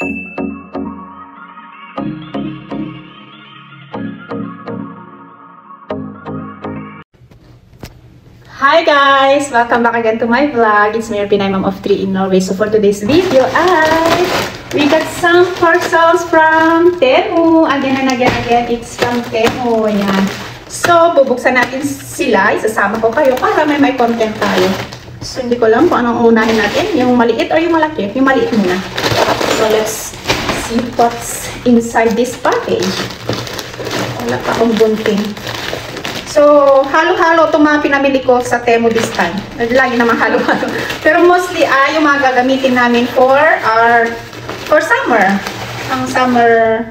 Hi guys! Welcome back again to my vlog. It's me, Pinay, mom of 3 in Norway. So for today's video we got some parcels from Temu. Again and again, it's from Temu. Ayan. So bubuksan natin sila. Isasama ko kayo para may content tayo. So hindi ko lang kung anong unahin natin. Yung maliit or yung malaki? Yung maliit muna. So let's see what's inside this package. Wala pa akong bunting. So, halo-halo itong mga pinamili ko sa Temu this time. Lagi naman halo-halo. Pero mostly ay yung mga gagamitin namin for summer. Ang summer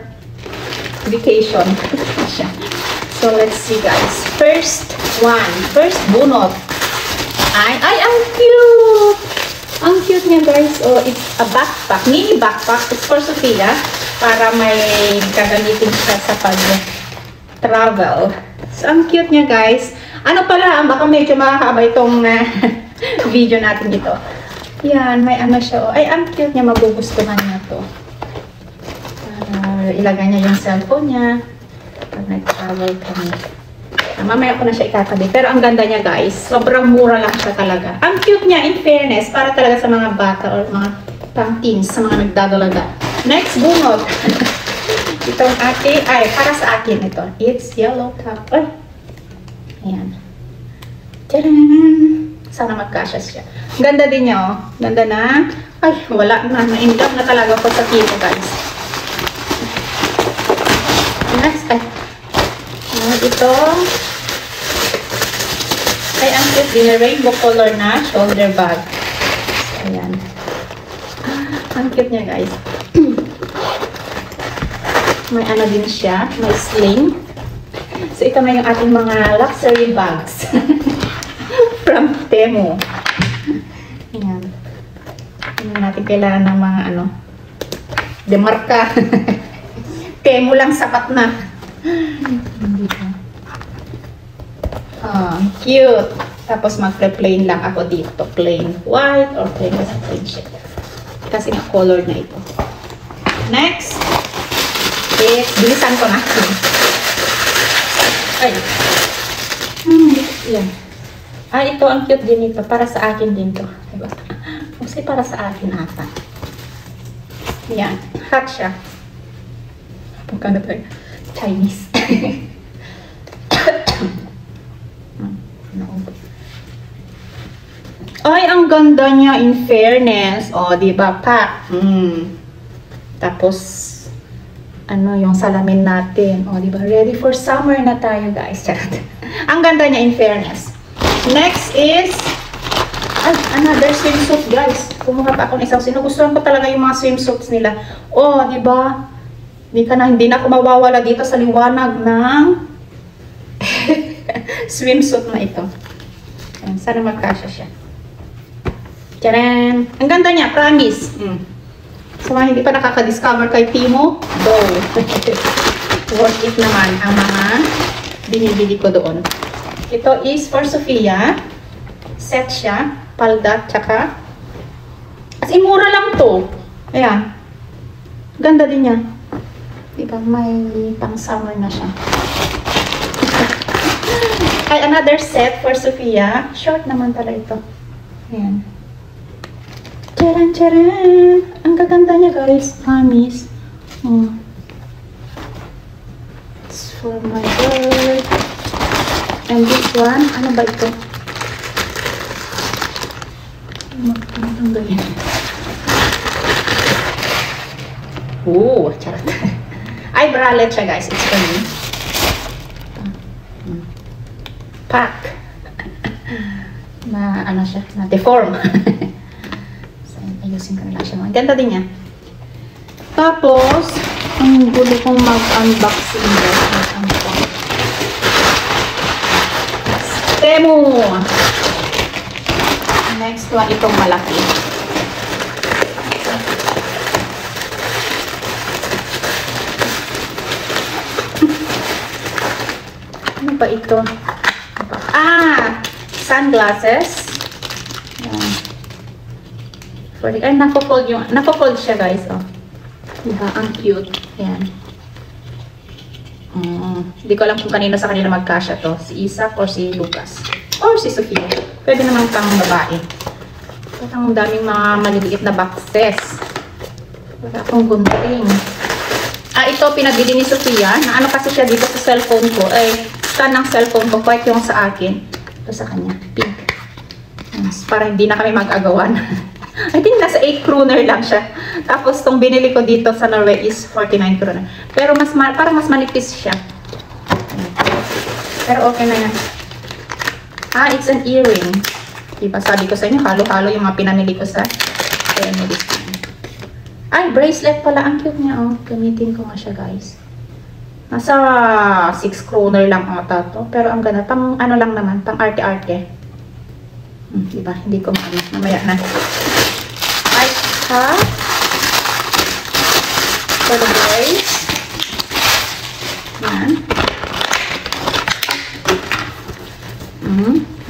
vacation. So, let's see guys. First bunot. Ay, ang cute! Ang cute niya guys. Oh, it's a backpack. Mini backpack. It's for Sophia. Para may gagamitin siya sa pag-travel. So, ang cute niya guys. Ano pala, baka medyo mahaba itong video natin dito. Yan, may ano siya. Oh. Ay, ang cute niya. Magugustuhan niya to. Ilagay niya yung cellphone niya. Pag nag-travel kami. Mamaya ko na siya ikatabi. Pero ang ganda niya guys. Sobrang mura lang siya talaga. Ang cute niya, in fairness, para talaga sa mga bata or mga pang-teens, sa mga nagdadalaga. Next, bunot. Itong ate, ay, para sa akin ito. It's yellow cup. Ay. Ayan. Tadaan! Sana magkasya siya. Ganda din niya, oh. Ganda na. Ay, wala na. Na-in-love na talaga ko sa kito, guys. Next, ay. Ito. Ay, ang cute din. Rainbow color na shoulder bag. Ayan. Ang cute niya, guys. May ano din siya, may sling. So, ito na yung ating mga luxury bags. From Temu. Ayan. Hindi natin kailangan ng mga ano, demarka. Temu lang sapat na. Cute. Tapos mag-plain lang ako dito. Plain white or plain shade. Kasi na color na ito. Next. Bilisan ko na. Ay. Yan. Ay, ito ang cute din ito. Para sa akin din to. Diba? Kasi para sa akin ata. Yan. Hot siya. Pagkano tayo? Chinese. Ay, ang ganda niya in fairness. O, diba? Pack. Tapos, ano yung salamin natin. O, diba? Ready for summer na tayo, guys. Charot. Ang ganda niya in fairness. Next is, ay, another swimsuit, guys. Kumuha pa ako ng isang. Sinugustuhan ko talaga yung mga swimsuits nila. O, diba? Hindi na ako mawawala dito sa liwanag ng swimsuit na ito. Ayan, sana magkasya siya. Tcharan! Ang ganda niya, promise. So, hindi pa nakaka-discover kay Temu, go! Worth it naman ang mga binibili ko doon. Ito is for Sophia. Set siya. Palda, tsaka. As in, mura lang to. Ayan. Ganda din niya. Diba, may pang-summer na siya. Ay, another set for Sophia. Short naman pala ito. Ayan. Charan, charan! Ang gaganda niya, guys. Promise. It's for my girl. And this one, ano ba ito? Magtanggalin. Oh, charot. Ay, bralette siya, guys. It's for me. Pack. Na, ano siya? Na deform. Ayusin ko na lang siya. Ang ganda din niya. Tapos, ang gulo kong mag-unboxing. Temu! Next one, itong malaki. Ano ba ito? Sunglasses. Ay, nako-fold siya, guys. Oh. Diba? Ang cute. Ayan. Hindi ko alam kung kanino sa kanila magkasya to. Si Isaac or si Lucas. Or si Sofia. Pwede naman pang babae. Ang daming mga maliliit na boxes. Wala akong gunting. Ito pinabili ni Sofia. Na ano kasi siya dito sa cellphone ko. Scan ng cellphone ko. Kahit yung sa akin. Ito sa kanya. Pink. Para hindi na kami mag-agawan. I think nasa 8 kroner lang siya. Tapos itong binili ko dito sa Norway is 49 kroner. Pero parang mas manipis siya. Pero okay na yan. It's an earring. Diba sabi ko sa inyo, halo-halo yung mga pinamili ko sa bracelet pala. Ang cute niya, oh. Gamitin ko nga siya, guys. Nasa 6 kroner lang ata to. Pero ang ganda. Pang ano lang naman, pang arte-arte. Diba? Hindi ko maano. Mamaya na. Cup. For the boys. Yan.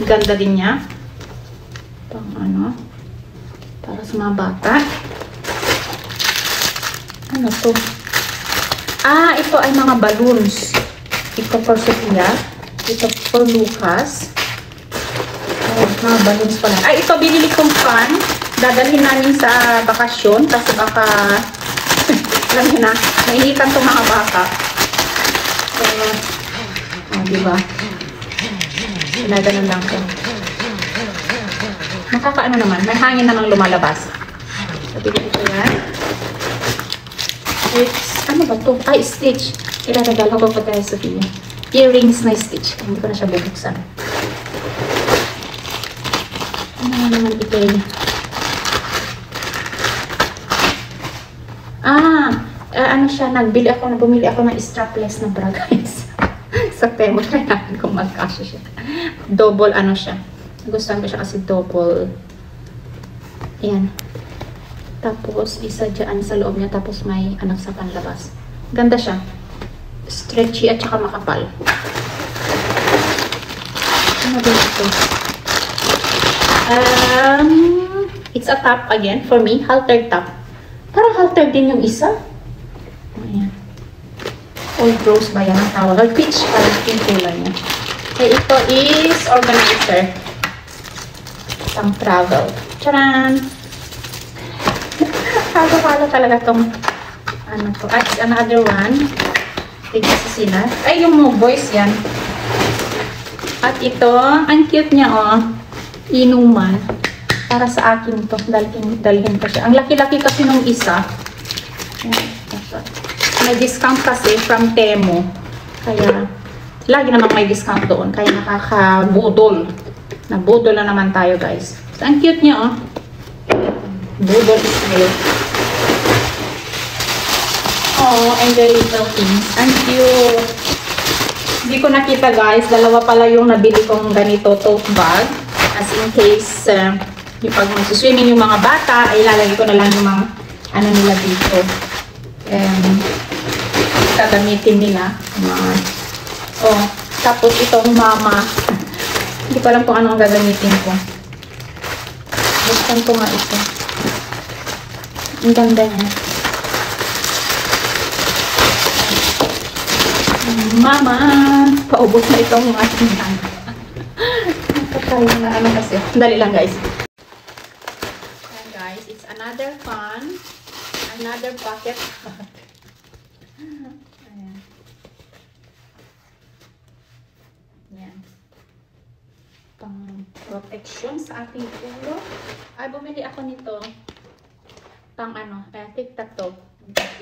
Ganda din niya. Pang ano. Para sa mga bata. Ano to? Ito ay mga balloons. Ito for Sofia. Ito for Lucas. Mga balloons pala. Ito binili kong fan. Dadalhin namin sa bakasyon. Kasi baka, alam nyo na, mainitan itong mga baka. Diba? Ganun lang ko. Nakakaano naman. May hangin namang lumalabas. Sabi ko ito yan. Ano ba ito? Stitch. Ilalagala ko pa tayo sa Sofia. Earrings na stitch. Hindi ko na siya bubuksan. Ano naman ito yun? Ano siya? Bumili ako ng strapless na bra, guys. Sa Temu. Try natin kung magkasya siya. Double ano siya. Gustuhan ko siya kasi double. Ayan. Tapos, isa dyan sa loob niya. Tapos, may anak sa panlabas. Ganda siya. Stretchy at saka makapal. Ano ba ito? It's a top again. For me, halter top. Parang halter din yung isa. Ayan. Old rose ba yan ang tawag? Or peach. Parang pink kulay niya. Ito is organizer. Pang travel. Charan! Halo-halo talaga tong ano to. Another one. Tignan sa sila. Yung mga boys yan. At ito, ang cute niya, oh. Inuman. Para sa akin to. Dalhin ko siya. Ang laki-laki kasi nung isa. May discount kasi from Temu. Kaya, lagi namang may discount doon. Kaya nakakabudol. Nabudol na naman tayo, guys. So, ang cute niya, oh. Budol style. Oh, and the little things. Ang cute. Hindi ko nakita, guys. Dalawa pala yung nabili kong ganito tote bag. As in case, yung pag magsuswimming yung mga bata, ay ilalagay ko na lang yung mga ano nila dito. Gagamitin nila. Tapos itong mama. Hindi ko alam kung anong gagamitin ko. Buksan ko nga ito. Ang ganda niya. Mama! Paubos na itong ating tanga. Nakatayo na ano kasi. Dali lang, guys. Ayan, guys. It's another fun. Another pocket. Ayan. Ayan. Pang protection sa ating ulo. Bumili ako nito. Pang ano, tic-tac-toe.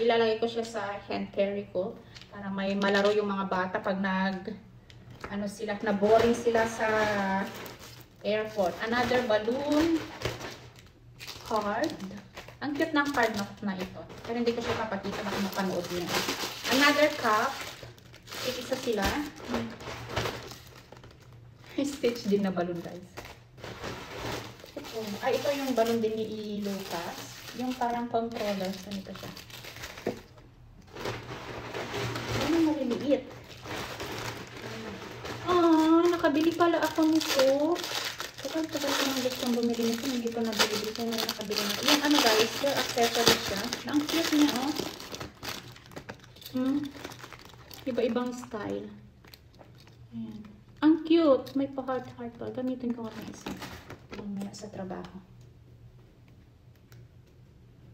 Ilalagay ko siya sa hand carry ko. Para may malaro yung mga bata pag na-boring sila sa airport. Another balloon card. Ang cute ng card na ito. Pero hindi ko siya papakita, baka mapanood niya. Another cup. Isa sila. Stitch din na balloon, guys. Ito yung balloon din ni Lucas. Yung parang controller. Ganito siya. Maliliit. Nakabili pala ako nito. Teka tagal ko nang gustong bumili nito. Hindi ko nabili dito na nakabili na. Yung ano guys, your accessories siya. Ang cute niya, oh. Iba-ibang style. Ayan. Ang cute. May pa-heart-heart pa. Gamitin ko nga ng isa. Mamaya sa trabaho.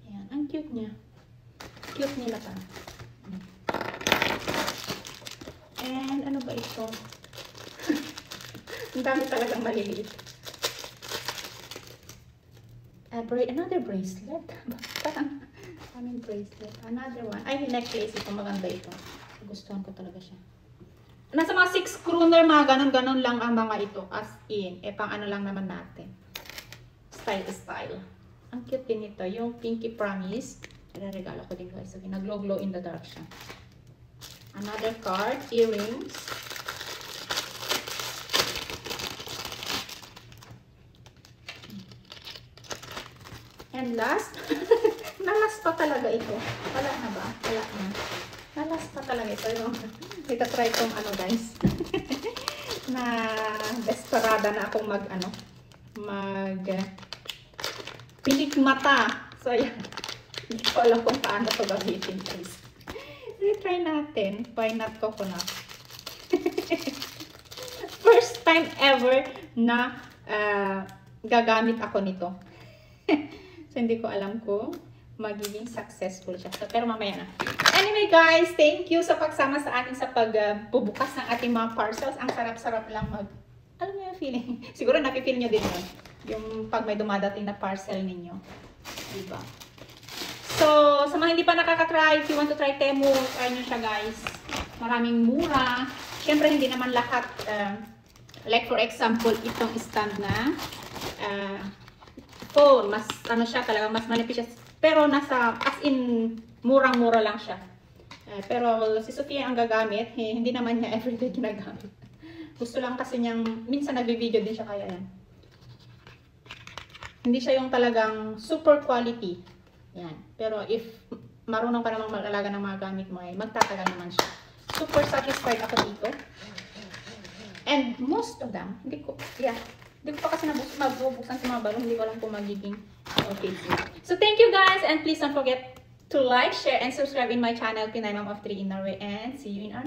Ayan. Ang cute niya. Cute nila pa. And ano ba ito? Ang dami talagang maliliit. Another bracelet. Parang aming bracelet. Another one. Ay, necklace. Ito maganda ito. Gustuhan ko talaga siya. Nasa mga 6 crooner, mga ganon-ganon lang ang mga ito. As in. Pang ano lang naman natin. Style. Ang cute din ito. Yung Pinky Promise. Regalo ko din guys. Okay, nag-glow in the dark siya. Another card. Earrings. And last, nalas pa talaga ito. Wala na ba? Wala na. Nalas pa talaga ito. Itatry kong ano guys. Na desperada na akong pilik mata. So yan. Hindi ko alam kung paano ito gamitin guys. Try natin. Why not coconut? First time ever na gagamit ako nito. So, hindi ko alam kung magiging successful siya. So, pero mamaya na. Anyway guys, thank you sa pagsama sa akin sa pagbubukas ng ating mga parcels. Ang sarap-sarap lang alam mo yung feeling? Siguro napipil nyo din yun. Yung pag may dumadating na parcel ninyo. Diba? So, sa mga hindi pa nakaka-try, if you want to try Temu, try nyo siya guys. Maraming mura. Siyempre, hindi naman lahat. Like for example, itong stand na phone, mas ano siya talaga, mas manipis siya. Pero nasa, as in, murang-mura lang siya. Pero si Sofia ang gagamit, hindi naman niya everyday ginagamit. Gusto lang kasi niyang, minsan nag-video din siya kaya yan. Hindi siya yung talagang super quality. Yan. Pero if marunong ka namang mag-alaga ng mga gamit mo, magtatagal naman siya. Super satisfied ako dito. And most of them, hindi ko pa kasi magbubuksan sa mga balon. Hindi ko alam kung magiging okay. So, thank you guys. And please don't forget to like, share, and subscribe in my channel, Pinay Mom of 3 in Norway. And see you in our next